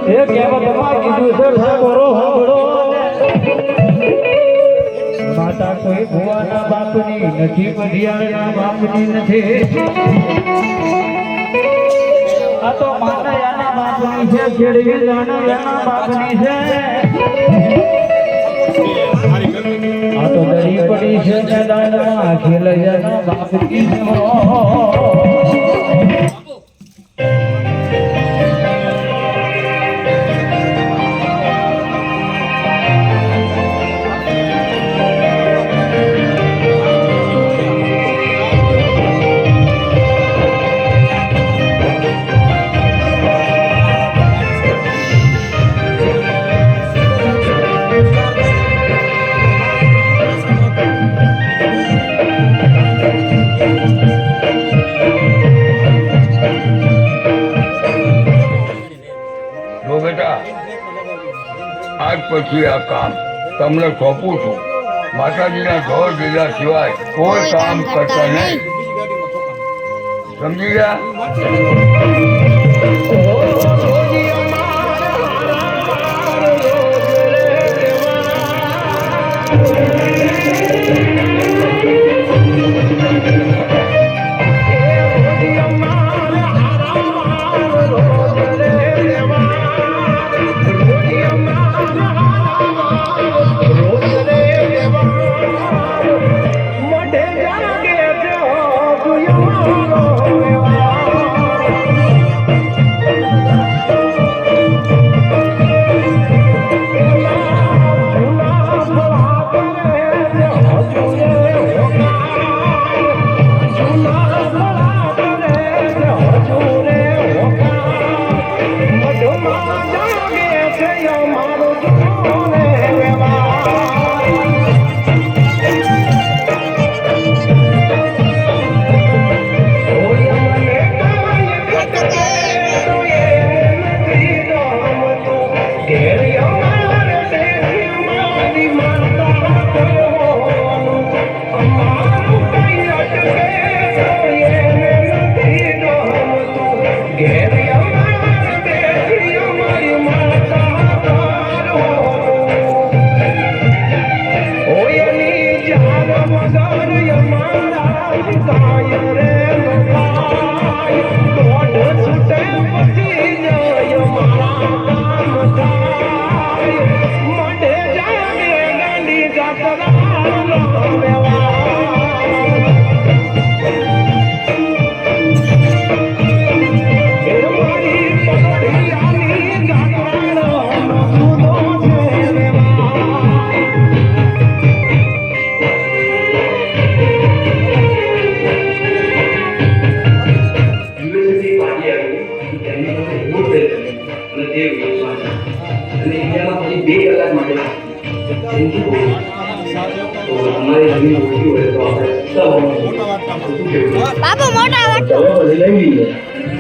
એ કહેવતમાં કીધું સર સાંભળો સાંભળો માતા કોઈ ભુવાના બાપની નથી પઢિયાળના બાપની નથી આ તો માતા યાના બાપની છે ખેડવી યાના બાપની છે આ તો દરી પડી છે મેદાનમાં ખેલૈયાના બાપની છે આજ પછી આ કામ તમને સોંપું છું માતાજીના ઢોર દીધા સિવાય કોઈ કામ કરતા નહીં સમજી ગયા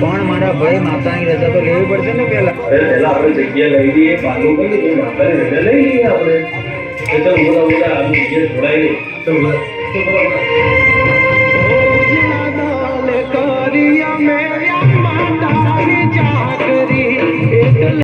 પણ મારા ભાઈ માતાની રજા તો લેવી પડશે ને પેલા આપણે જગ્યા લઈ લઈએ પાનું કરી માતાની રજા લઈ લઈએ આપણે જોડાઈ